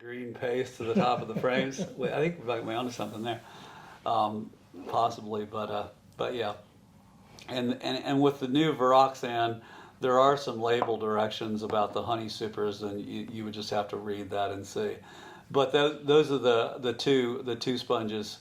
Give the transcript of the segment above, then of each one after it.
green paste to the top of the frames. I think we might be onto something there, possibly, but yeah. And with the new VarroxSan, there are some label directions about the honey supers, and you would just have to read that and see. But those are the two sponges,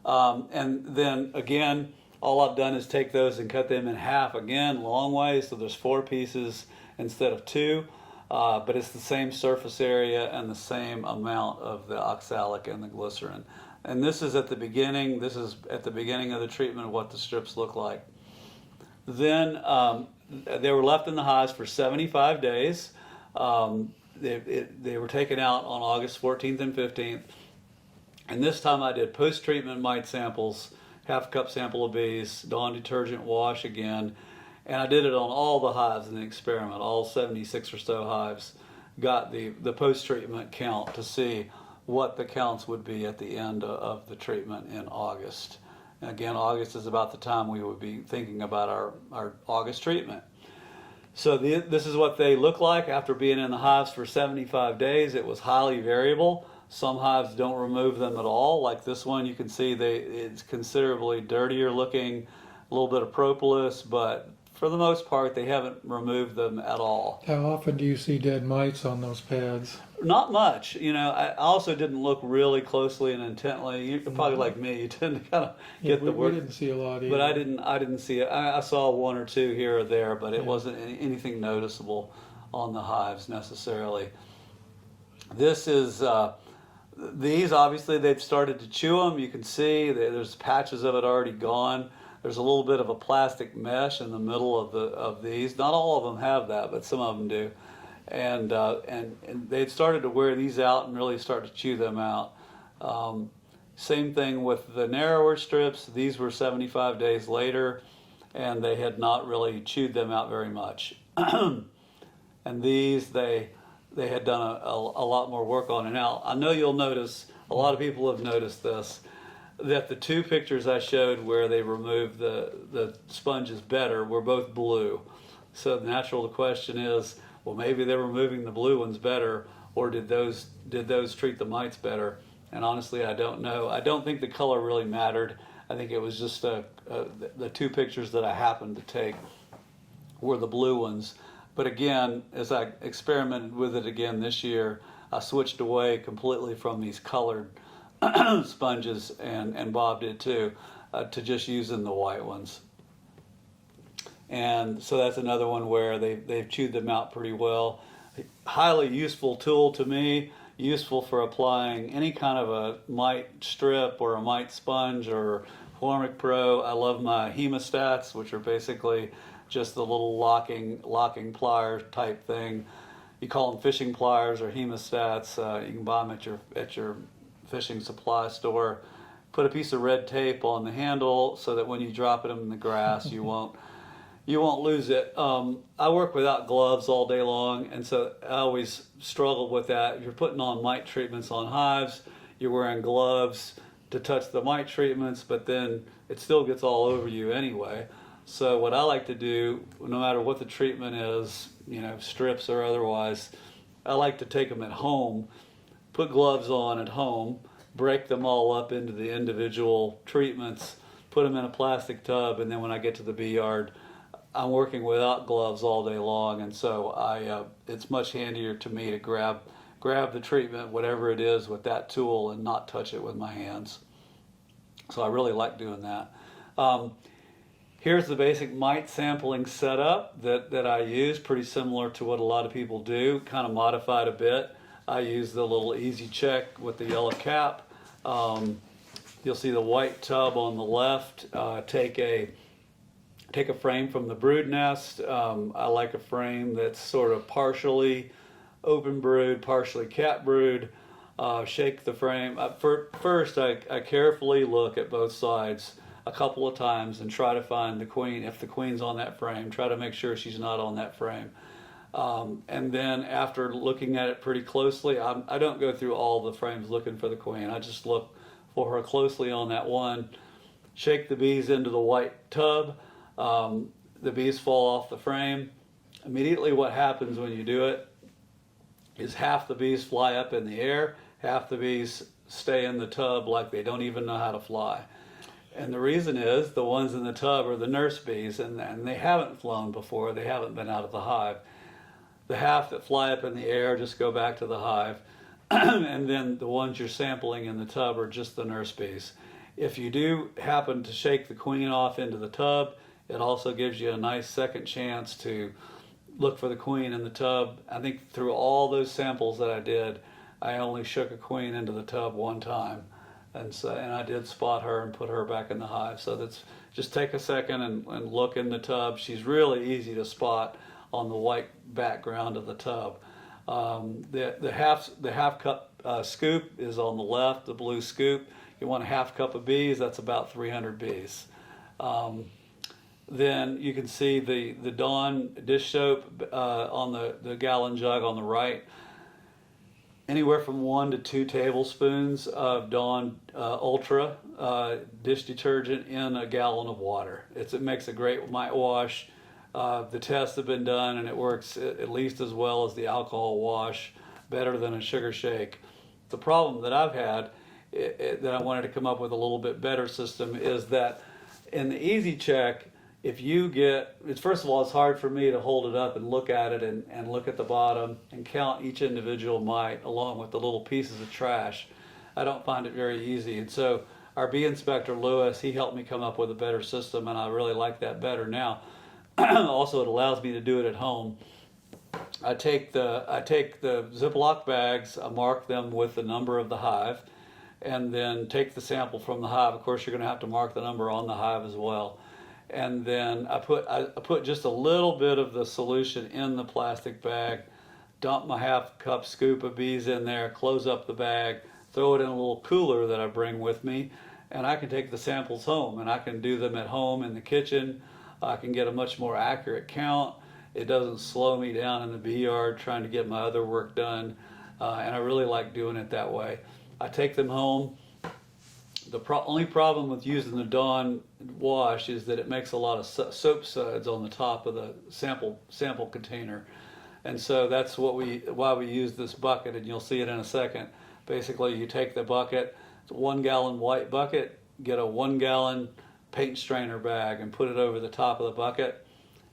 and then again, all I've done is take those and cut them in half again, long ways, so there's 4 pieces instead of 2. But it's the same surface area and the same amount of the oxalic and the glycerin. And this is at the beginning. This is at the beginning of the treatment of what the strips look like. Then they were left in the hives for 75 days. They were taken out on August 14th and 15th. And this time I did post-treatment mite samples, half a cup sample of bees, Dawn detergent wash again. And I did it on all the hives in the experiment, all 76 or so hives. Got the post-treatment count to see what the counts would be at the end of the treatment in August. And again, August is about the time we would be thinking about our August treatment. So this is what they look like after being in the hives for 75 days. It was highly variable. Some hives don't remove them at all. Like this one, you can see it's considerably dirtier looking, a little bit of propolis, but for the most part, they haven't removed them at all. How often do you see dead mites on those pads? Not much. You know, I also didn't look really closely and intently. You're probably like me. You tend to kind of get the word. We didn't see a lot either. But I didn't see it. I saw 1 or 2 here or there, but it wasn't anything noticeable on the hives necessarily. This is, these obviously they've started to chew them. You can see there's patches of it already gone. There's a little bit of a plastic mesh in the middle of these. Not all of them have that, but some of them do. And they've started to wear these out and really start to chew them out. Same thing with the narrower strips. These were 75 days later, and they had not really chewed them out very much. And these, they had done a lot more work on. And now, I know you'll notice, a lot of people have noticed this, that the 2 pictures I showed where they removed the sponges better were both blue. So the natural question is, well, maybe they're removing the blue ones better, or did those treat the mites better? And honestly, I don't know. I don't think the color really mattered. I think it was just the 2 pictures that I happened to take were the blue ones. But again, as I experimented with it again this year, I switched away completely from these colored sponges, and Bob did too, to just using the white ones. And so that's another one where they've chewed them out pretty well. Highly useful tool to me, useful for applying any kind of a mite strip or a mite sponge or Formic Pro. I love my hemostats, which are basically just the little locking pliers type thing. You call them fishing pliers or hemostats. You can buy them at your fishing supply store. Put a piece of red tape on the handle so that when you drop it in the grass, you won't lose it. I work without gloves all day long, and so I always struggle with that. If you're putting on mite treatments on hives, you're wearing gloves to touch the mite treatments, but then it still gets all over you anyway. So what I like to do, no matter what the treatment is, you know, strips or otherwise, I like to take them at home, put gloves on at home, break them all up into the individual treatments, put them in a plastic tub, and then when I get to the bee yard, I'm working without gloves all day long, and so it's much handier to me to grab the treatment, whatever it is, with that tool and not touch it with my hands. So I really like doing that. Here's the basic mite sampling setup that I use, pretty similar to what a lot of people do, kind of modified a bit. I use the little easy check with the yellow cap. You'll see the white tub on the left. Take a frame from the brood nest. I like a frame that's sort of partially open brood, partially cap brood. Shake the frame. First, I carefully look at both sides a couple of times and try to find the queen. If the queen's on that frame, try to make sure she's not on that frame. And then after looking at it pretty closely, I don't go through all the frames looking for the queen. I just look for her closely on that one. Shake the bees into the white tub. The bees fall off the frame. Immediately what happens when you do it is half the bees fly up in the air, half the bees stay in the tub like they don't even know how to fly. And the reason is the ones in the tub are the nurse bees, and they haven't flown before. They haven't been out of the hive. The half that fly up in the air just go back to the hive. And then the ones you're sampling in the tub are just the nurse bees. If you do happen to shake the queen off into the tub, it also gives you a nice second chance to look for the queen in the tub. I think through all those samples that I did, I only shook a queen into the tub one time. And I did spot her and put her back in the hive. So that's just take a second and look in the tub. She's really easy to spot on the white background of the tub. The half cup scoop is on the left, the blue scoop. You want a half cup of bees, that's about 300 bees. Then you can see the Dawn dish soap on the gallon jug on the right. Anywhere from 1 to 2 tablespoons of Dawn Ultra dish detergent in a gallon of water. It makes a great mite wash. The tests have been done and it works at least as well as the alcohol wash, better than a sugar shake. The problem that I've had that I wanted to come up with a little bit better system is that in the Easy Check, if you get, first of all, it's hard for me to hold it up and look at it and look at the bottom and count each individual mite along with the little pieces of trash. I don't find it very easy. And so our bee inspector, Lewis, he helped me come up with a better system, and I really like that better now. Also, it allows me to do it at home. I take the Ziploc bags, I mark them with the number of the hive, and then take the sample from the hive. Of course, you're going to have to mark the number on the hive as well. And then I put just a little bit of the solution in the plastic bag, dump my half cup scoop of bees in there, close up the bag, throw it in a little cooler that I bring with me, and I can take the samples home, and I can do them at home in the kitchen. I can get a much more accurate count. It doesn't slow me down in the bee yard trying to get my other work done, and I really like doing it that way. I take them home. The only problem with using the Dawn wash is that it makes a lot of soap suds on the top of the sample container, and so that's why we use this bucket, and you'll see it in a second. Basically, you take the bucket, it's a 1 gallon white bucket, get a 1 gallon paint strainer bag and put it over the top of the bucket.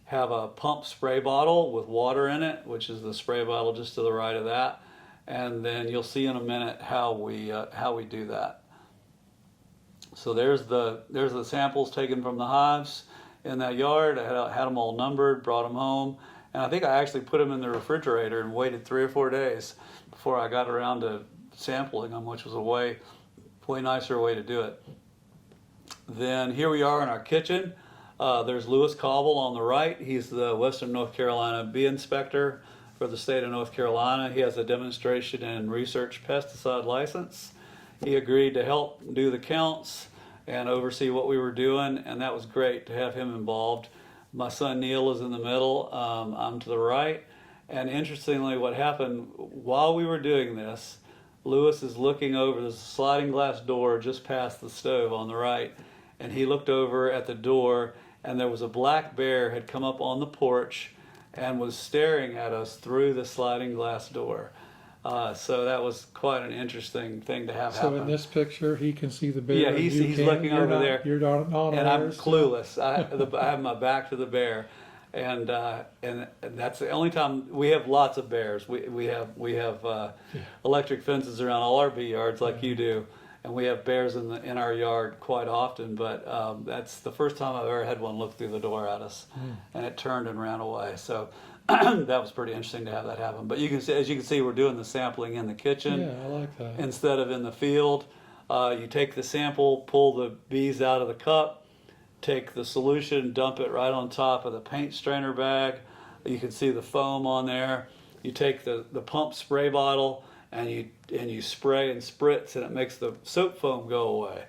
Have a pump spray bottle with water in it, which is the spray bottle just to the right of that, and then you'll see in a minute how we do that. So there's the samples taken from the hives in that yard. I had them all numbered, brought them home, and I think I actually put them in the refrigerator and waited 3 or 4 days before I got around to sampling them, which was a way nicer way to do it. Then here we are in our kitchen. There's Lewis Cobble on the right. He's the Western North Carolina bee inspector for the state of North Carolina. He has a demonstration and research pesticide license. He agreed to help do the counts and oversee what we were doing, and that was great to have him involved. My son Neil is in the middle. I'm to the right. And interestingly, what happened while we were doing this, Lewis is looking over the sliding glass door just past the stove on the right, and he looked over at the door, and there was a black bear had come up on the porch and was staring at us through the sliding glass door. So that was quite an interesting thing to have happen. So in this picture, he can see the bear. Yeah, he's looking over there. You're not and aware, I'm clueless. I have my back to the bear, and that's the only time we have lots of bears. We have electric fences around all our bee yards like you do, and we have bears in our yard quite often. But that's the first time I've ever had one look through the door at us, and it turned and ran away. So. That was pretty interesting to have that happen. But as you can see, we're doing the sampling in the kitchen. Yeah, I like that. Instead of in the field. You take the sample, pull the bees out of the cup, take the solution, dump it right on top of the paint strainer bag. You can see the foam on there. You take the pump spray bottle and you spray and spritz, and it makes the soap foam go away.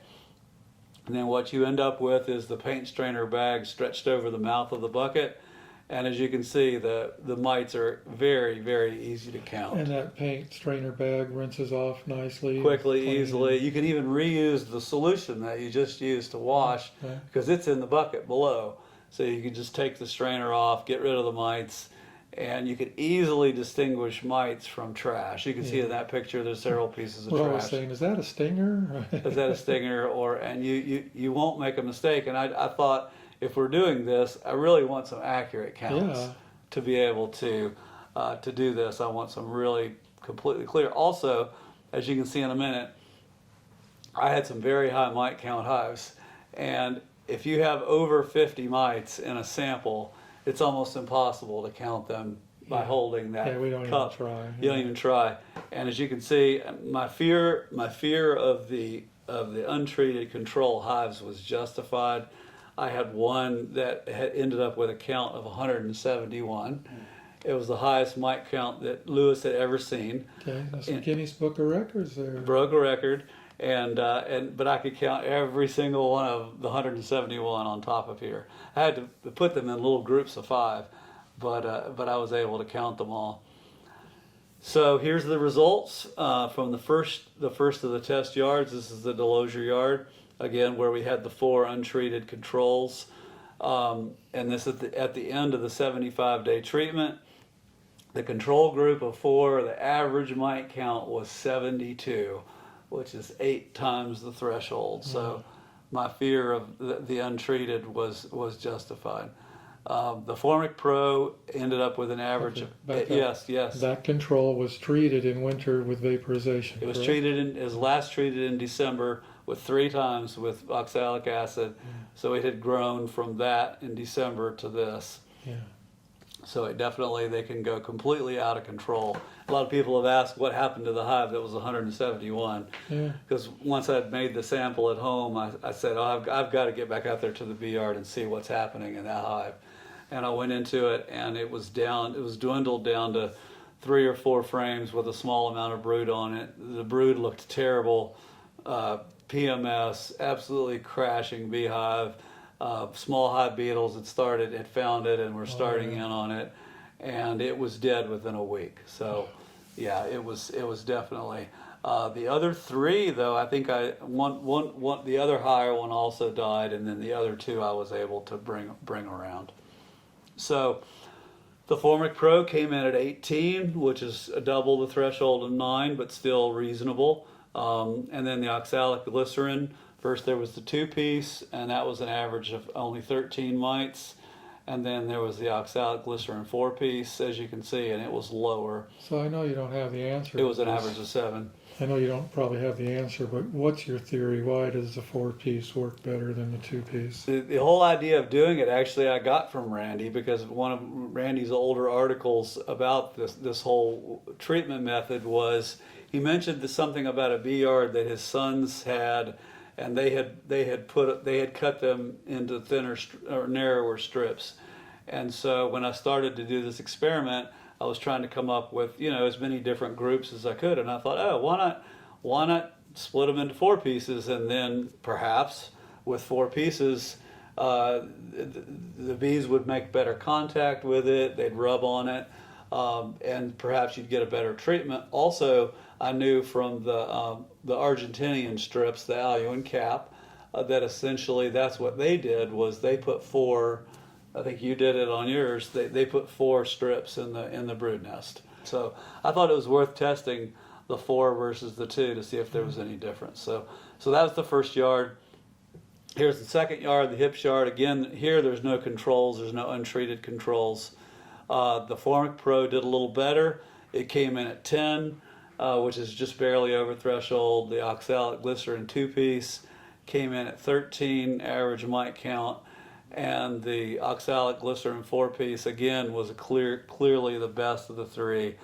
And then what you end up with is the paint strainer bag stretched over the mouth of the bucket. And as you can see, the mites are very, very easy to count. And that paint strainer bag rinses off nicely. Quickly, easily. You can even reuse the solution that you just used to wash because it's in the bucket below. So you can just take the strainer off, get rid of the mites, and you could easily distinguish mites from trash. You can see in that picture there's several pieces of What I trash. was saying, is that a stinger? Is that a stinger? And you won't make a mistake. And I thought, if we're doing this, I really want some accurate counts Yeah. to be able to do this. I want some really completely clear. Also, as you can see in a minute, I had some very high mite count hives, and if you have over 50 mites in a sample, it's almost impossible to count them by Yeah. holding that Yeah, we don't cup. even try. You don't even try. And as you can see, my fear of the untreated control hives was justified. I had one that had ended up with a count of 171. It was the highest mite count that Lewis had ever seen. Okay, that's the Guinness Book of Records there. Broke a record, but I could count every single one of the 171 on top of here. I had to put them in little groups of 5, but I was able to count them all. So here's the results from the first of the test yards. This is the Delozier yard, again, where we had the 4 untreated controls, and this is at the end of the 75-day treatment. The control group of 4, the average mite count was 72, which is 8 times the threshold. So my fear of the untreated was justified. The Formic Pro ended up with an average Okay, of, yes. That control was treated in winter with vaporization. It was correct? it was last treated in December with 3 times with oxalic acid. So it had grown from that in December to this. Yeah. So it definitely, they can go completely out of control. A lot of people have asked what happened to the hive that was 171. Yeah. Because once I'd made the sample at home, I said, oh, I've got to get back out there to the bee yard and see what's happening in that hive. And I went into it, and it was dwindled down to 3 or 4 frames with a small amount of brood on it. The brood looked terrible. PMS, absolutely crashing beehive. Small hive beetles had found it and were starting in on it, and it was dead within a week. So, yeah, it was definitely. The other 3, though, I think the other higher one also died, and then the other 2 I was able to bring around. So, the Formic Pro came in at 18, which is double the threshold of 9, but still reasonable. And then the oxalic glycerin. First there was the 2-piece, and that was an average of only 13 mites. And then there was the oxalic glycerin 4-piece, as you can see, and it was lower. So I know you don't have the answer. It was an average of 7. I know you don't probably have the answer, but what's your theory? Why does the 4-piece work better than the 2-piece? The whole idea of doing it, actually, I got from Randy, because one of Randy's older articles about this whole treatment method was, he mentioned something about a bee yard that his sons had, and they had cut them into thinner or narrower strips. And so when I started to do this experiment, I was trying to come up with, as many different groups as I could, and I thought, oh, why not split them into 4 pieces, and then perhaps with 4 pieces, the bees would make better contact with it, they'd rub on it, and perhaps you'd get a better treatment. Also, I knew from the Argentinian strips, the Aluin cap, that essentially that's what they did, was they put 4. I think you did it on yours. They put 4 strips in the brood nest. So I thought it was worth testing the 4 versus the 2 to see if there was any difference. So that was the first yard. Here's the second yard, the hips yard. Again, here there's no controls. There's no untreated controls. The Formic Pro did a little better. It came in at 10, which is just barely over threshold. The oxalic glycerin 2-piece came in at 13 average mite count. And the oxalic glycerin 4-piece again was clearly the best of the 3,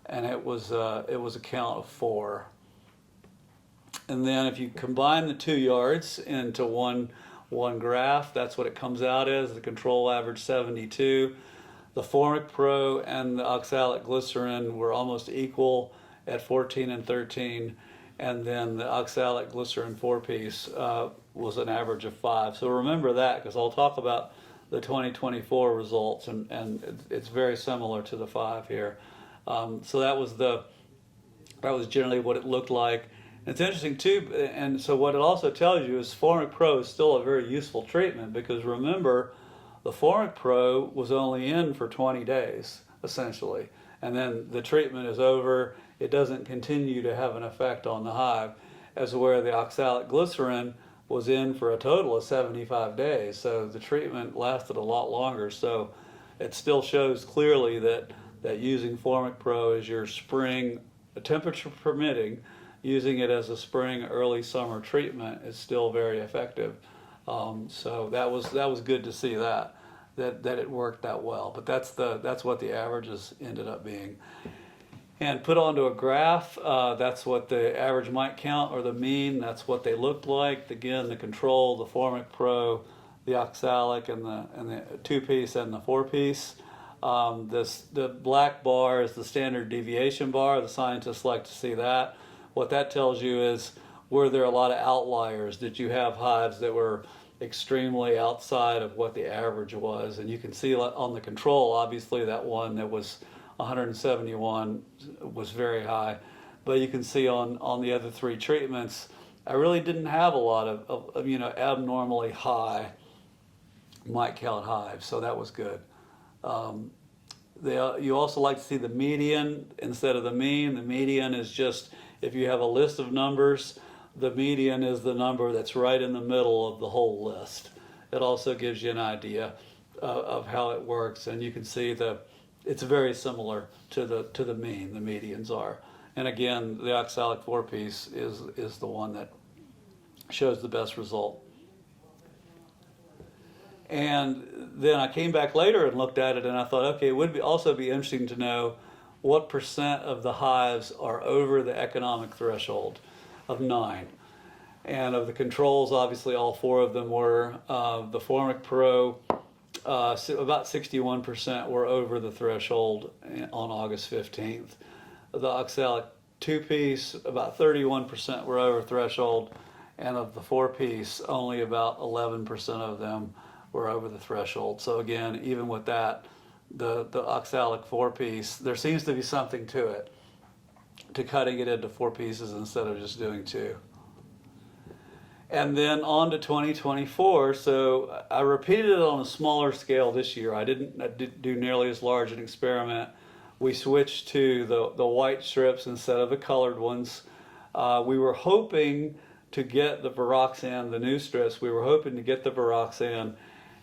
and it was a count of 4. And then if you combine the 2 yards into one graph, that's what it comes out as. The control average 72. The Formic Pro and the oxalic glycerin were almost equal at 14 and 13, and then the oxalic glycerin 4-piece was an average of 5. So remember that, because I'll talk about the 2024 results, and it's very similar to the 5 here. So that was generally what it looked like. And it's interesting too, and so what it also tells you is Formic Pro is still a very useful treatment, because remember, the Formic Pro was only in for 20 days. essentially. And then the treatment is over. It doesn't continue to have an effect on the hive, as where the oxalic glycerin was in for a total of 75 days. So the treatment lasted a lot longer. So it still shows clearly that using Formic Pro as your spring, temperature permitting, using it as a spring, early summer treatment is still very effective. So that was good to see that it worked that well. But that's what the averages ended up being. And put onto a graph, that's what the average mite count or the mean, that's what they looked like. Again, the control, the Formic Pro, the oxalic, and the 2-piece and the 4-piece. The black bar is the standard deviation bar. The scientists like to see that. What that tells you is, were there a lot of outliers? Did you have hives that were extremely outside of what the average was? And you can see on the control, obviously that one that was 171 was very high. But you can see on the other 3 treatments, I really didn't have a lot of abnormally high mite count hives, so that was good. You also like to see the median instead of the mean. The median is just, if you have a list of numbers, the median is the number that's right in the middle of the whole list. It also gives you an idea of how it works, and you can see it's very similar to the mean. The medians are, and again, the oxalic 4-piece is the one that shows the best result. And then I came back later and looked at it, and I thought, okay, it would also be interesting to know what % of the hives are over the economic threshold of 9. And of the controls, obviously all 4 of them were. The Formic Pro, about 61% were over the threshold on August 15th. The oxalic 2-piece, about 31% were over threshold, and of the 4-piece, only about 11% of them were over the threshold. So again, even with that, the oxalic 4-piece, there seems to be something to it, to cutting it into 4 pieces instead of just doing 2. And then on to 2024. So I repeated it on a smaller scale this year. I didn't do nearly as large an experiment. We switched to the white strips instead of the colored ones. We were hoping to get the VarroxSan, the new strips. We were hoping to get the VarroxSan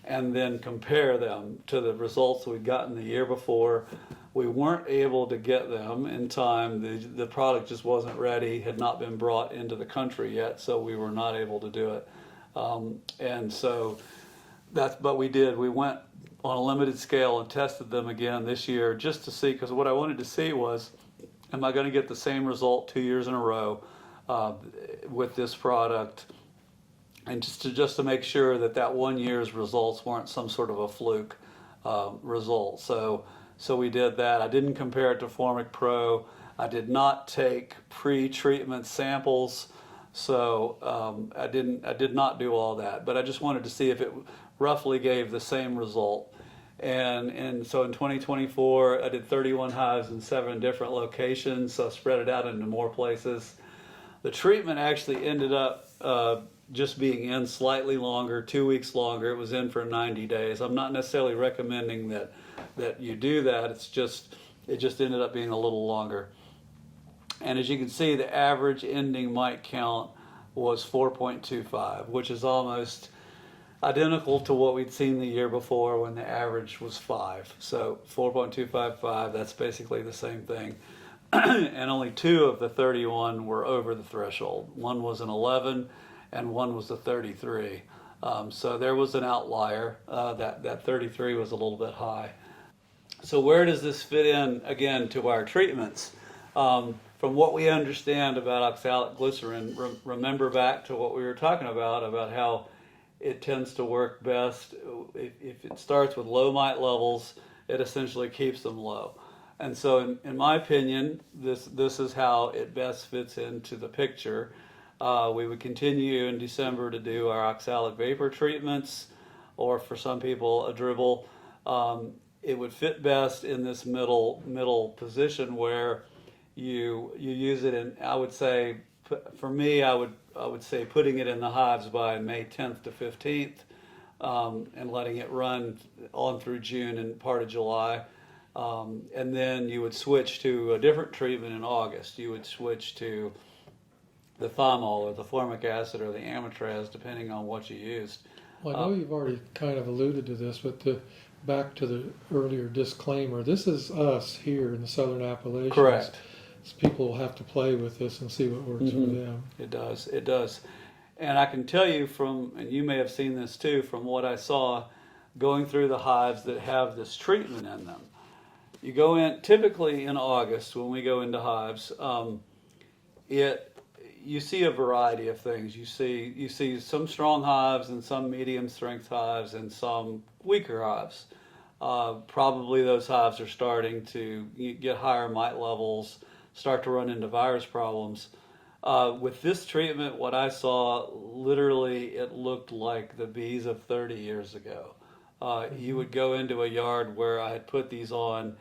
and then compare them to the results we'd gotten the year before. We weren't able to get them in time. The product just wasn't ready, had not been brought into the country yet, so we were not able to do it. And so but we did. We went on a limited scale and tested them again this year just to see, because what I wanted to see was, am I going to get the same result 2 years in a row with this product? And just to make sure that 1 year's results weren't some sort of a fluke result. So we did that. I didn't compare it to Formic Pro. I did not take pre-treatment samples. So I did not do all that. But I just wanted to see if it roughly gave the same result. And so in 2024, I did 31 hives in 7 different locations. So I spread it out into more places. The treatment actually ended up just being in slightly longer, 2 weeks longer. It was in for 90 days. I'm not necessarily recommending that you do that. It just ended up being a little longer. And as you can see, the average ending mite count was 4.25, which is almost identical to what we'd seen the year before when the average was 5. So 4.255, that's basically the same thing. And only 2 of the 31 were over the threshold. One was an 11 and one was a 33. So there was an outlier. That 33 was a little bit high. So where does this fit in, again, to our treatments? From what we understand about oxalic glycerin, remember back to what we were talking about how it tends to work best. If it starts with low mite levels, it essentially keeps them low. And so in my opinion, this is how it best fits into the picture. We would continue in December to do our oxalic vapor treatments, or for some people, a dribble. It would fit best in this middle position where you use it in, I would say, for me, I would say putting it in the hives by May 10th to 15th, and letting it run on through June and part of July. And then you would switch to a different treatment in August. You would switch to the thymol or the formic acid or the amitraz, depending on what you used. Well, I know you've already kind of alluded to this, but back to the earlier disclaimer, this is us here in the Southern Appalachians. Correct. So people will have to play with this and see what works for them. It does. It does. And I can tell you and you may have seen this too, from what I saw going through the hives that have this treatment in them. You go in, typically in August when we go into hives, you see a variety of things. You see some strong hives and some medium strength hives and some weaker hives. Probably those hives are starting to get higher mite levels, start to run into virus problems. With this treatment, what I saw, literally it looked like the bees of 30 years ago. You would go into a yard where I had put these on,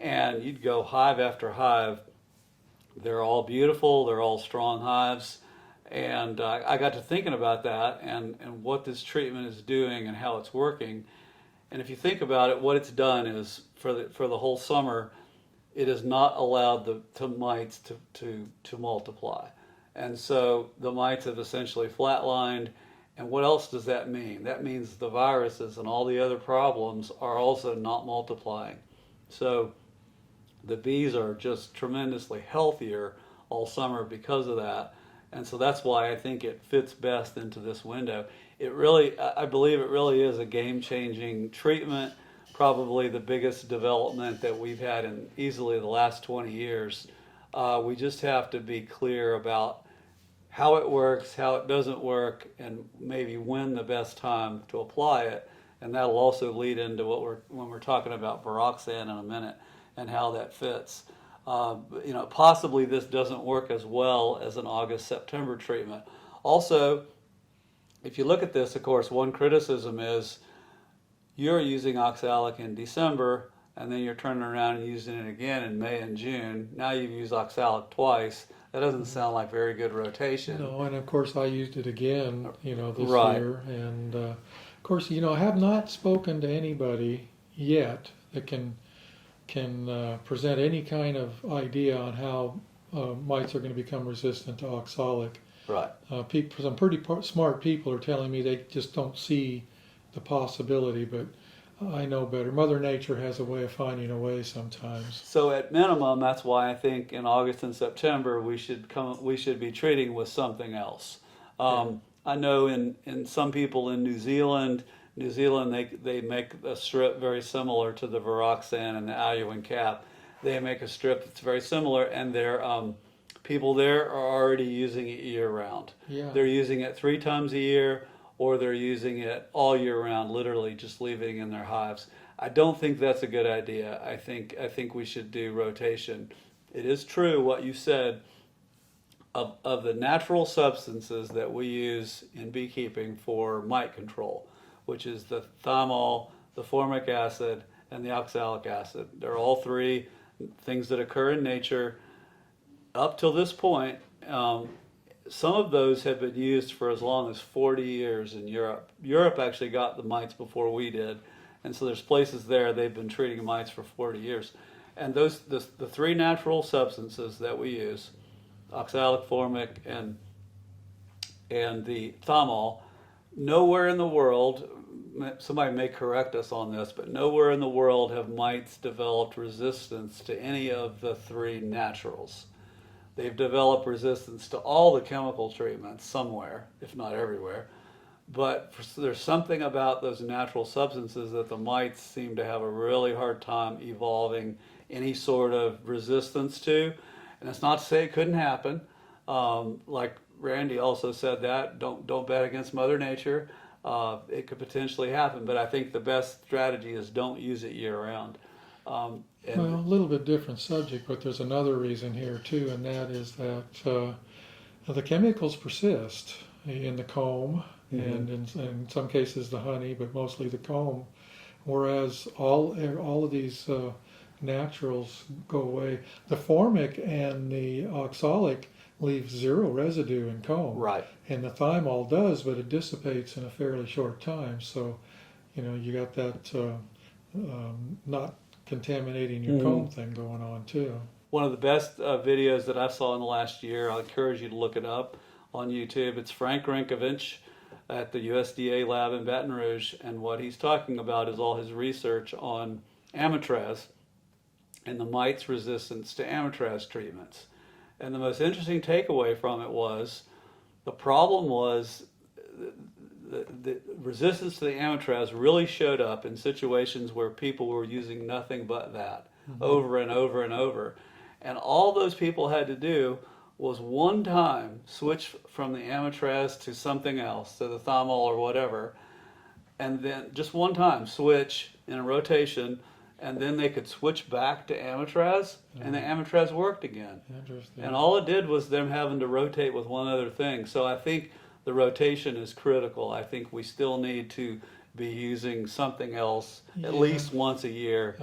and you'd go hive after hive. They're all beautiful, they're all strong hives, and I got to thinking about that and what this treatment is doing and how it's working. And if you think about it, what it's done is, for the whole summer, it has not allowed the mites to multiply. And so the mites have essentially flatlined. And what else does that mean? That means the viruses and all the other problems are also not multiplying. So the bees are just tremendously healthier all summer because of that. And so that's why I think it fits best into this window. I believe it really is a game-changing treatment, probably the biggest development that we've had in easily the last 20 years. We just have to be clear about how it works, how it doesn't work, and maybe when the best time to apply it. And that'll also lead into when we're talking about VarroxSan in a minute and how that fits. Possibly this doesn't work as well as an August-September treatment. Also, if you look at this, of course, one criticism is you're using Oxalic in December, and then you're turning around and using it again in May and June. Now you've used Oxalic twice. That doesn't sound like very good rotation. No, and of course I used it again, this Right. year. And of course, I have not spoken to anybody yet that can present any kind of idea on how mites are going to become resistant to oxalic. Right. Some pretty smart people are telling me they just don't see the possibility, but I know better. Mother Nature has a way of finding a way sometimes. So at minimum, that's why I think in August and September we should be treating with something else. I know in some people in New Zealand they make a strip very similar to the VarroxSan and the Aluin cap. They make a strip that's very similar, and their people there are already using it year round. Yeah. They're using it 3 times a year, or they're using it all year round, literally just leaving it in their hives. I don't think that's a good idea. I think we should do rotation. It is true what you said of the natural substances that we use in beekeeping for mite control, which is the thymol, the formic acid, and the oxalic acid. They're all 3 things that occur in nature. Up till this point, some of those have been used for as long as 40 years in Europe. Europe actually got the mites before we did, and so there's places there they've been treating mites for 40 years. And the 3 natural substances that we use, oxalic, formic, and the thymol, nowhere in the world, somebody may correct us on this, but nowhere in the world have mites developed resistance to any of the 3 naturals. They've developed resistance to all the chemical treatments somewhere, if not everywhere. But there's something about those natural substances that the mites seem to have a really hard time evolving any sort of resistance to. And it's not to say it couldn't happen. Like Randy also said that, don't bet against Mother Nature. It could potentially happen, but I think the best strategy is don't use it year round. Well, a little bit different subject, but there's another reason here too, and that is that the chemicals persist in the comb, and in some cases the honey, but mostly the comb, whereas all of these naturals go away. The formic and the oxalic leave 0 residue in comb. Right. And the thymol does, but it dissipates in a fairly short time. So, you got that not contaminating your comb thing going on too. One of the best videos that I saw in the last year, I encourage you to look it up on YouTube. It's Frank Rinkovich at the USDA lab in Baton Rouge, and what he's talking about is all his research on amitraz and the mite's resistance to amitraz treatments. And the most interesting takeaway from it was the problem was the resistance to the amitraz really showed up in situations where people were using nothing but that over and over and over. And all those people had to do was one time switch from the amitraz to something else, to the thymol or whatever, and then just one time switch in a rotation, and then they could switch back to amitraz, and the amitraz worked again. Interesting. And all it did was them having to rotate with one other thing. So I think the rotation is critical. I think we still need to be using something else at least once a year.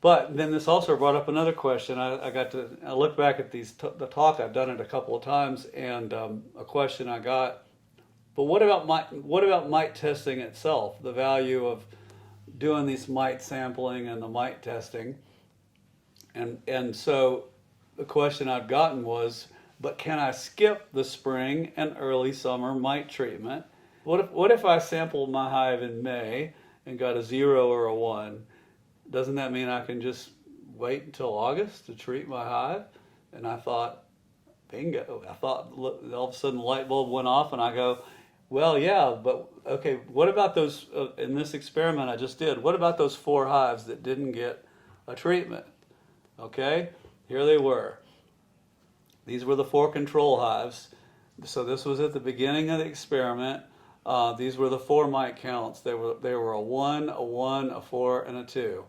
But then this also brought up another question. I look back at the talk. I've done it a couple of times, and a question I got. But what about mite testing itself? The value of doing these mite sampling and the mite testing. And so the question I've gotten was, but can I skip the spring and early summer mite treatment? What if I sampled my hive in May and got a 0 or a 1? Doesn't that mean I can just wait until August to treat my hive? And I thought, bingo. I thought, look, all of a sudden the light bulb went off, and I go, well, yeah, but okay, what about those, in this experiment I just did, what about those 4 hives that didn't get a treatment? Okay, here they were. These were the 4 control hives. So this was at the beginning of the experiment. These were the 4 mite counts. They were a 1, a 1, a 4, and a 2.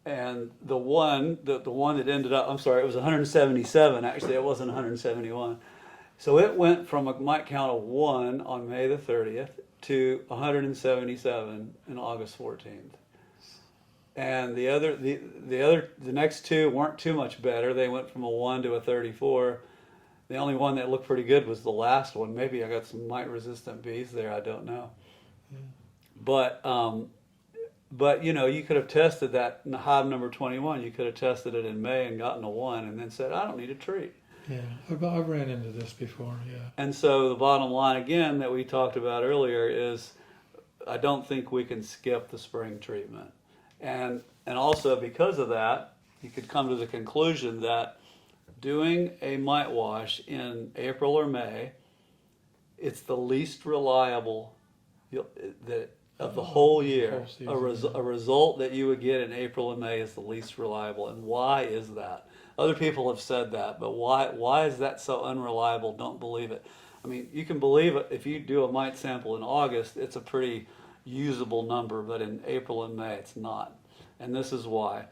And the one that ended up, I'm sorry, it was 177. Actually, it wasn't 171. So it went from a mite count of 1 on May the 30th to 177 on August 14th. And the next 2 weren't too much better. They went from a 1 to a 34. The only one that looked pretty good was the last one. Maybe I got some mite-resistant bees there. I don't know. But you know, you could have tested that in hive number 21. You could have tested it in May and gotten a 1, and then said, I don't need a treat. Yeah, I've ran into this before. Yeah. And so the bottom line again that we talked about earlier is, I don't think we can skip the spring treatment, and also because of that, you could come to the conclusion that doing a mite wash in April or May, it's the least reliable of the whole year. A result that you would get in April and May is the least reliable. And why is that? Other people have said that, but why is that so unreliable? Don't believe it. I mean, you can believe it if you do a mite sample in August, it's a pretty usable number, but in April and May it's not. And this is why.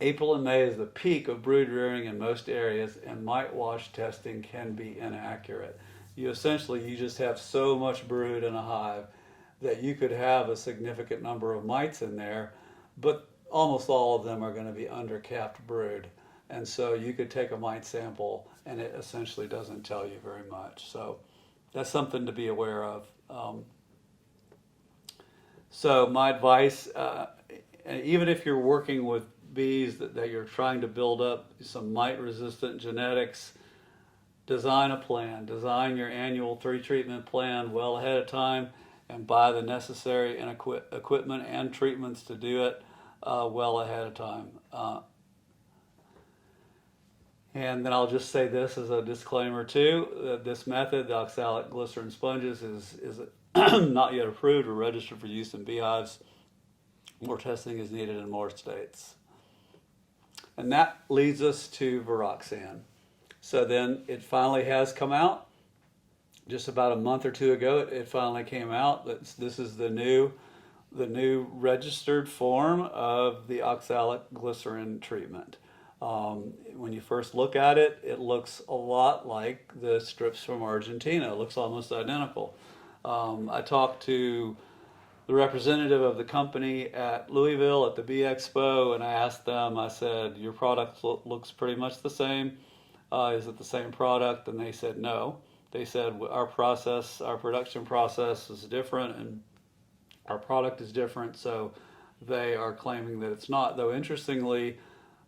April and May is the peak of brood rearing in most areas, and mite wash testing can be inaccurate. You just have so much brood in a hive that you could have a significant number of mites in there, but almost all of them are going to be under-capped brood. And so you could take a mite sample and it essentially doesn't tell you very much. So that's something to be aware of. So my advice, even if you're working with bees that you're trying to build up some mite-resistant genetics, design a plan. Design your annual 3 treatment plan well ahead of time, and buy the necessary and equipment and treatments to do it well ahead of time. And then I'll just say this as a disclaimer too. This method, the oxalic glycerin sponges, is not yet approved or registered for use in beehives. More testing is needed in more states. And that leads us to VarroxSan. So then it finally has come out. Just about a month or 2 ago, it finally came out. This is the new registered form of the oxalic glycerin treatment. When you first look at it, it looks a lot like the strips from Argentina. It looks almost identical. I talked to the representative of the company at Louisville at the Bee Expo, and I asked them, I said, your product looks pretty much the same. Is it the same product? And they said no. They said our production process is different, and our product is different, so they are claiming that it's not. Though interestingly,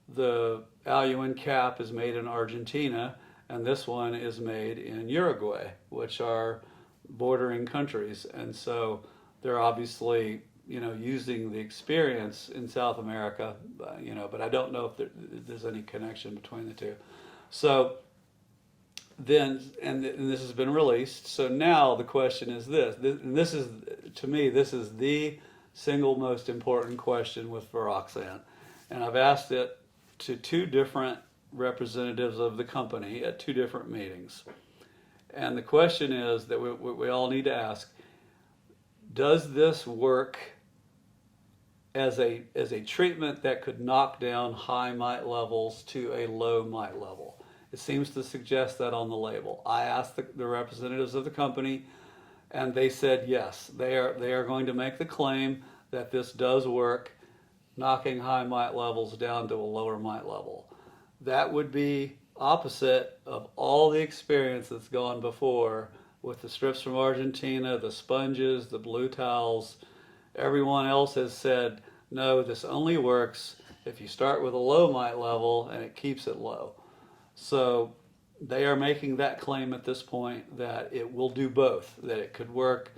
the Aluin cap is made in Argentina, and this one is made in Uruguay, which are bordering countries. And so they're obviously, using the experience in South America, but I don't know if there's any connection between the two. So then, and this has been released. So now the question is this, and this is, to me, this is the single most important question with VarroxSan. And I've asked it to two different representatives of the company at two different meetings. And the question is that we all need to ask, does this work as a treatment that could knock down high mite levels to a low mite level? It seems to suggest that on the label. I asked the representatives of the company, and they said yes. They are going to make the claim that this does work, knocking high mite levels down to a lower mite level. That would be opposite of all the experience that's gone before with the strips from Argentina, the sponges, the blue towels. Everyone else has said, no, this only works if you start with a low mite level and it keeps it low. So they are making that claim at this point that it will do both, that it could work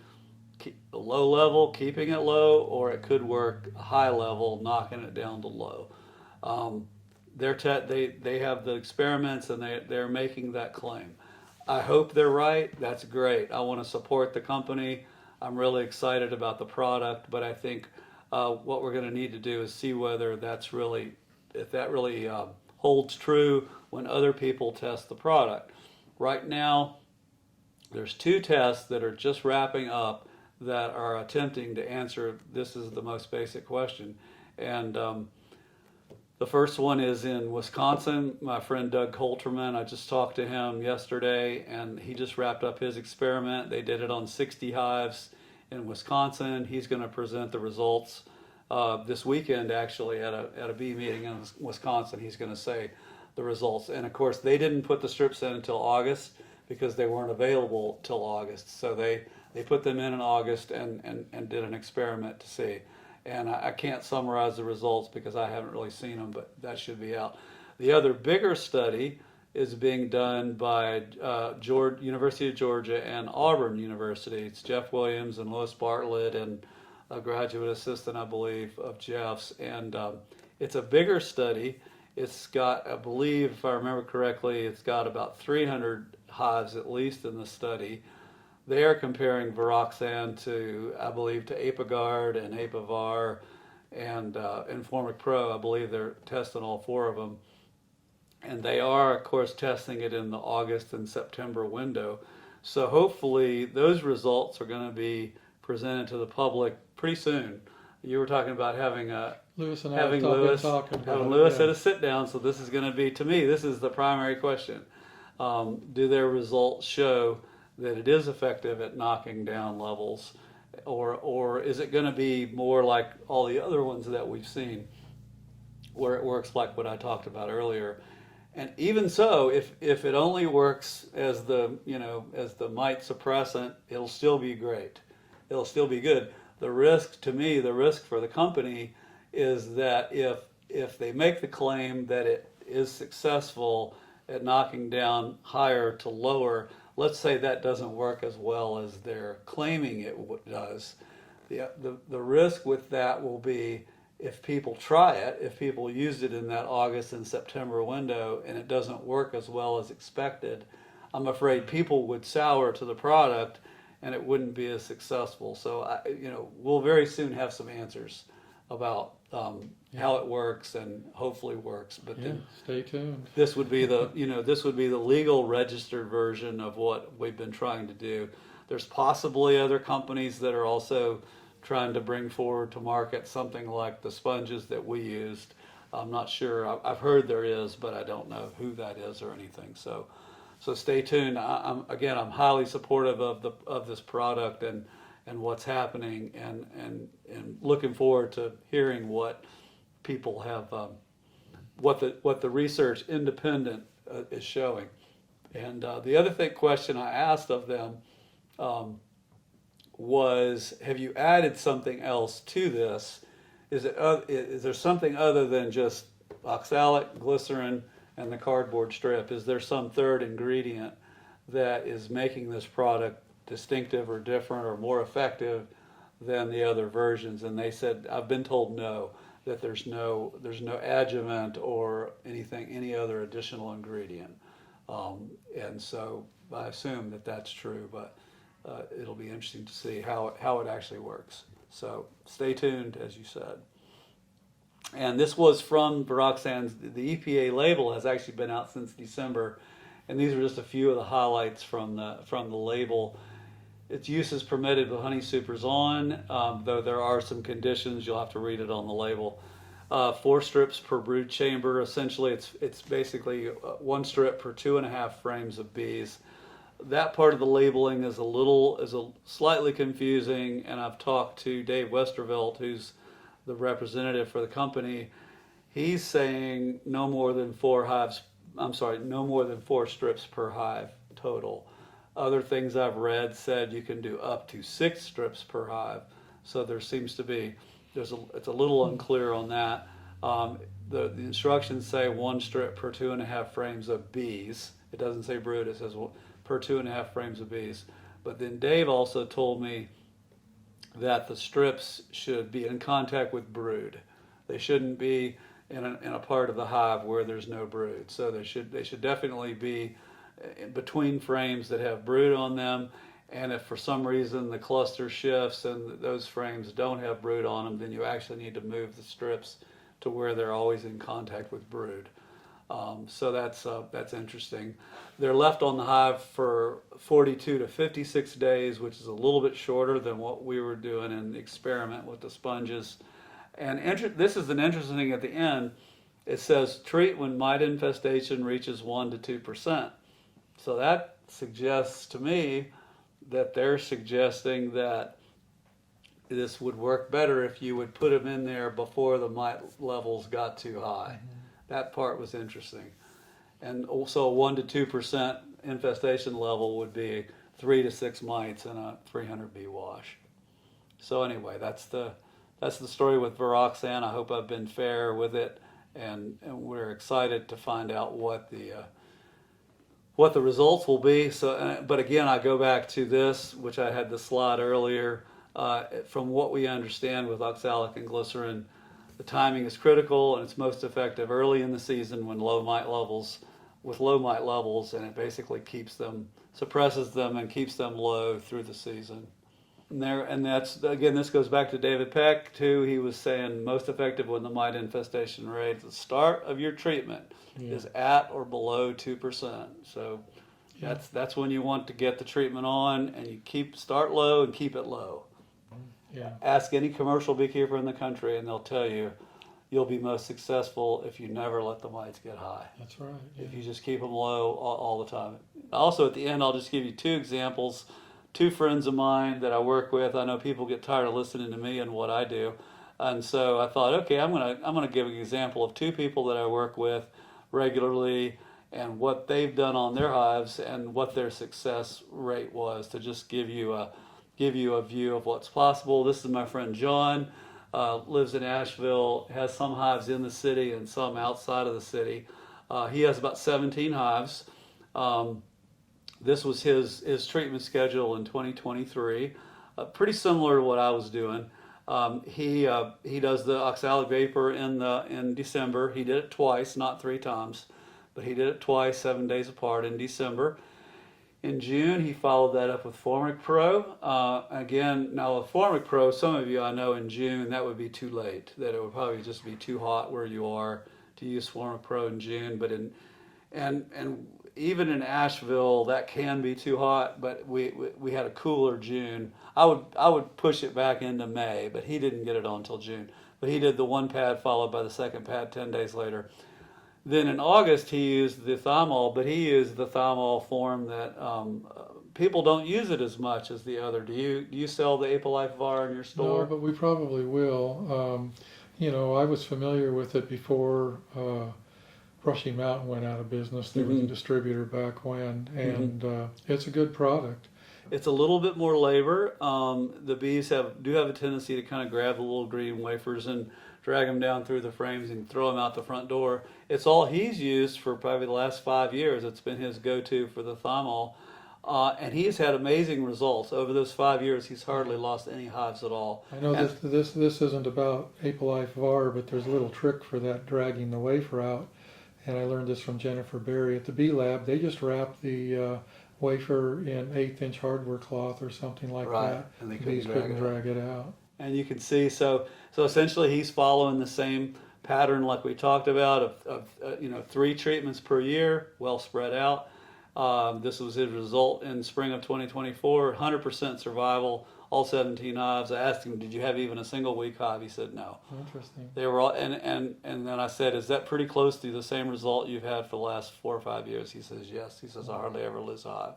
a low level, keeping it low, or it could work a high level, knocking it down to low. They have the experiments, and they're making that claim. I hope they're right. That's great. I want to support the company. I'm really excited about the product, but I think what we're going to need to do is see whether if that really holds true when other people test the product. Right now, there's two tests that are just wrapping up that are attempting to answer this is the most basic question. And the first one is in Wisconsin. My friend Doug Holterman, I just talked to him yesterday, and he just wrapped up his experiment. They did it on 60 hives in Wisconsin. He's going to present the results this weekend, actually, at a bee meeting in Wisconsin. He's going to say the results. And of course, they didn't put the strips in until August because they weren't available till August. So they put them in August and did an experiment to see. And I can't summarize the results because I haven't really seen them, but that should be out. The other bigger study is being done by University of Georgia and Auburn University. It's Jeff Williams and Louis Bartlett and a graduate assistant, I believe, of Jeff's. And it's a bigger study. It's got, I believe, if I remember correctly, it's got about 300 hives at least in the study. They are comparing VarroxSan to, I believe, to Apiguard and Apivar and Informic Pro. I believe they're testing all four of them. And they are, of course, testing it in the August and September window. So hopefully those results are going to be presented to the public pretty soon. You were talking about having Lewis and having I Lewis yeah. at a sit down. So this is going to be, to me, this is the primary question. Do their results show that it is effective at knocking down levels, or is it going to be more like all the other ones that we've seen, where it works like what I talked about earlier? And even so, if it only works as the mite suppressant, it'll still be great. It'll still be good. The risk, to me, the risk for the company is that if they make the claim that it is successful at knocking down higher to lower, let's say that doesn't work as well as they're claiming it does. The risk with that will be if people try it, if people used it in that August and September window and it doesn't work as well as expected, I'm afraid people would sour to the product and it wouldn't be as successful. So we'll very soon have some answers about how it works and hopefully works. But yeah, stay tuned. This would be the legal registered version of what we've been trying to do. There's possibly other companies that are also trying to bring forward to market something like the sponges that we used. I'm not sure. I've heard there is, but I don't know who that is or anything. So stay tuned. I'm highly supportive of this product and what's happening, and looking forward to hearing what people have, what the research independent is showing. And the other question I asked of them was, have you added something else to this? is there something other than just oxalic, glycerin, and the cardboard strip? Is there some third ingredient that is making this product distinctive or different or more effective than the other versions? And they said, I've been told no, that there's no adjuvant or any other additional ingredient. And so I assume that that's true, but it'll be interesting to see how it actually works. So stay tuned, as you said. And this was from VarroxSan's. The EPA label has actually been out since December, and these are just a few of the highlights from the label. Its use is permitted with honey supers on, though there are some conditions. You'll have to read it on the label. 4 strips per brood chamber. Essentially, it's basically 1 strip per 2.5 frames of bees. That part of the labeling is slightly confusing, and I've talked to Dave Westervelt, who's the representative for the company. He's saying no more than 4 strips per hive total. Other things I've read said you can do up to 6 strips per hive. So there seems to be, it's a little unclear on that. The instructions say 1 strip per 2.5 frames of bees. It doesn't say brood, it says per 2.5 frames of bees. But then Dave also told me that the strips should be in contact with brood. They shouldn't be in a part of the hive where there's no brood. So they should definitely be between frames that have brood on them. And if for some reason the cluster shifts and those frames don't have brood on them, then you actually need to move the strips to where they're always in contact with brood. So that's interesting. They're left on the hive for 42 to 56 days, which is a little bit shorter than what we were doing in the experiment with the sponges. And this is an interesting thing at the end. It says treat when mite infestation reaches 1 to 2%. So that suggests to me that they're suggesting that this would work better if you would put them in there before the mite levels got too high. Mm-hmm. That part was interesting. And also 1 to 2% infestation level would be 3 to 6 mites in a 300 bee wash. So anyway, that's the story with VarroxSan. I hope I've been fair with it, and we're excited to find out what the results will be. So, but again, I go back to this, which I had the slide earlier. From what we understand with oxalic and glycerin, the timing is critical, and it's most effective early in the season with low mite levels, and it basically suppresses them and keeps them low through the season. And that's, again, this goes back to David Peck too. He was saying most effective when the mite infestation rate at the start of your treatment is at or below 2%. So that's when you want to get the treatment on, and you start low and keep it low. Yeah. Ask any commercial beekeeper in the country, and they'll tell you you'll be most successful if you never let the mites get high. That's right. Yeah. If you just keep them low all the time. Also, at the end, I'll just give you 2 examples. 2 friends of mine that I work with. I know people get tired of listening to me and what I do, and so I thought, okay, I'm gonna give an example of 2 people that I work with regularly and what they've done on their hives and what their success rate was, to just give you a view of what's possible. This is my friend John, lives in Asheville, has some hives in the city and some outside of the city. He has about 17 hives. This was his treatment schedule in 2023, pretty similar to what I was doing. He does the oxalic vapor in December. He did it twice, not 3 times, but he did it twice, 7 days apart in December. In June, he followed that up with Formic Pro. Again, now with Formic Pro, some of you I know in June, that would be too late. That it would probably just be too hot where you are to use Formic Pro in June. But even in Asheville, that can be too hot. But we had a cooler June. I would push it back into May, but he didn't get it on until June. But he did the 1 pad followed by the 2nd pad 10 days later. Then in August, he used the thymol, but he used the thymol form that people don't use it as much as the other. Do you sell the Apolife VAR in your store? No, but we probably will. I was familiar with it before Brushy Mountain went out of business. There was a distributor back when, and it's a good product. It's a little bit more labor. The bees do have a tendency to kind of grab the little green wafers and drag them down through the frames and throw them out the front door. It's all he's used for probably the last 5 years. It's been his go-to for the thymol. And he's had amazing results. Over those 5 years, he's hardly lost any hives at all. I know this isn't about Apolife var, but there's a little trick for that, dragging the wafer out. And I learned this from Jennifer Berry at the Bee Lab. They just wrap the wafer in 1/8" hardware cloth or something like that. And they bees couldn't drag it out. And you can see, so essentially he's following the same pattern like we talked about of 3 treatments per year, well spread out. This was his result in spring of 2024, 100% survival, all 17 hives. I asked him, did you have even a single weak hive? He said no. Interesting. They were all, and then I said, is that pretty close to the same result you've had for the last 4 or 5 years? He says, yes. He says, I hardly ever lose a hive.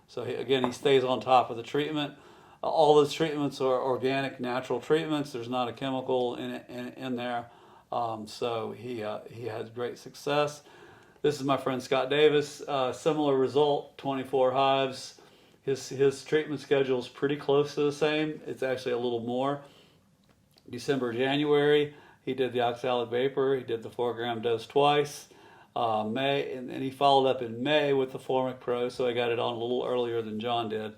So he stays on top of the treatment. All those treatments are organic, natural treatments. There's not a chemical in there. So he had great success. This is my friend Scott Davis. Similar result, 24 hives. His treatment schedule is pretty close to the same. It's actually a little more. December, January, he did the oxalic vapor. He did the 4-gram dose twice. May, and he followed up in May with the Formic Pro, so I got it on a little earlier than John did.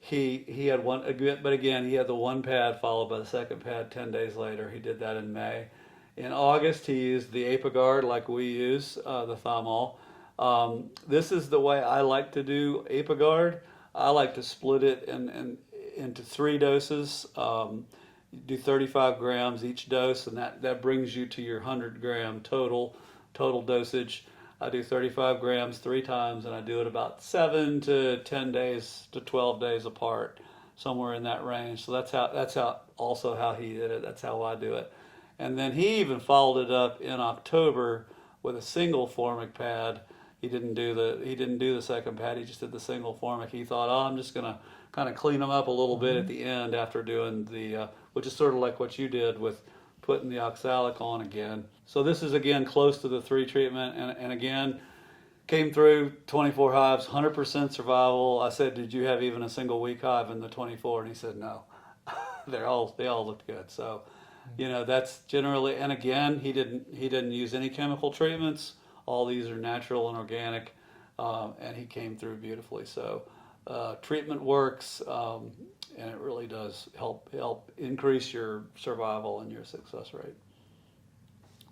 He had one, but again, he had the 1 pad followed by the 2nd pad 10 days later. He did that in May. In August, he used the Apiguard like we use, the thymol. This is the way I like to do Apiguard. I like to split it into 3 doses. Do 35 grams each dose, and that brings you to your 100-gram total dosage. I do 35 grams 3 times, and I do it about 7 to 10 days to 12 days apart, somewhere in that range. So that's how he did it. That's how I do it. And then he even followed it up in October with a single formic pad. He didn't do the 2nd pad. He just did the single formic. He thought, I'm just going to kind of clean them up a little bit at the end after doing the, which is sort of like what you did with putting the oxalic on again. So this is again close to the 3 treatment, and again came through 24 hives, 100% survival. I said, did you have even a single weak hive in the 24? And he said no. They all looked good. So, that's generally, and again, he didn't use any chemical treatments. All these are natural and organic, and he came through beautifully. So treatment works, and it really does help increase your survival and your success rate.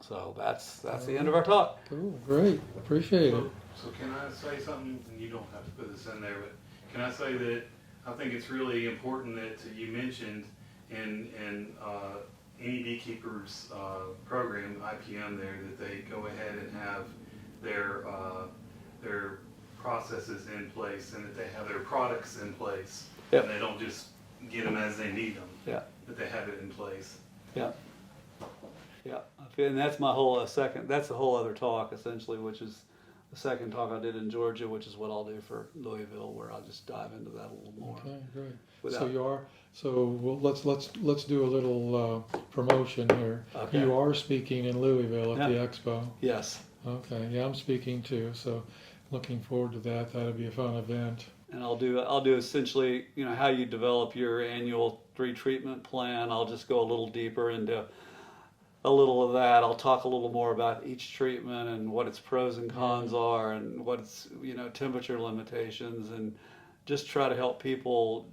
So that's the end of our talk. Cool, great, appreciate it. So can I say something, and you don't have to put this in there, but can I say that I think it's really important that you mentioned in any beekeeper's program, IPM there, that they go ahead and have their processes in place, and that they have their products in place. Yep. And they don't just get them as they need them. Yeah. That they have it in place. Yeah. Yeah. And that's my whole that's the whole other talk essentially, which is the second talk I did in Georgia, which is what I'll do for Louisville, where I'll just dive into that a little more. Okay, great. Let's do a little promotion here. Okay. You are speaking in Louisville at the Yeah. expo. Yes. Okay, yeah, I'm speaking too, so looking forward to that. That'll be a fun event. And I'll do essentially, how you develop your annual 3 treatment plan. I'll just go a little deeper into a little of that. I'll talk a little more about each treatment and what its pros and cons are, and what its temperature limitations, and just try to help people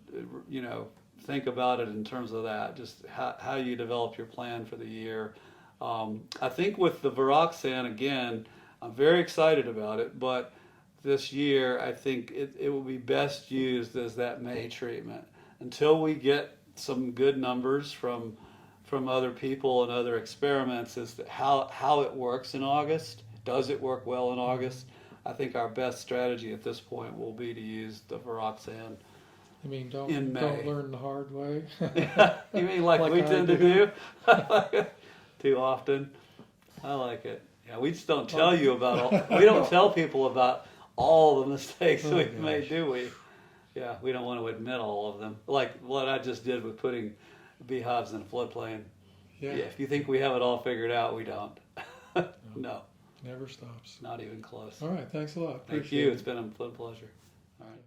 think about it in terms of that, just how you develop your plan for the year. I think with the VarroxSan, again, I'm very excited about it, but this year I think it will be best used as that May treatment until we get some good numbers from other people and other experiments as to how it works in August. Does it work well in August? I think our best strategy at this point will be to use the VarroxSan. You mean don't learn the hard way? You mean like we tend to do too often? I like it. Yeah, we just don't tell you about we don't tell people about all the mistakes we've made, do we? Yeah, we don't want to admit all of them. Like what I just did with putting beehives in a floodplain. Yeah, if you think we have it all figured out, we don't. No. Never stops. Not even close. All right, thanks a lot. Thank you. It's been a pleasure. All right.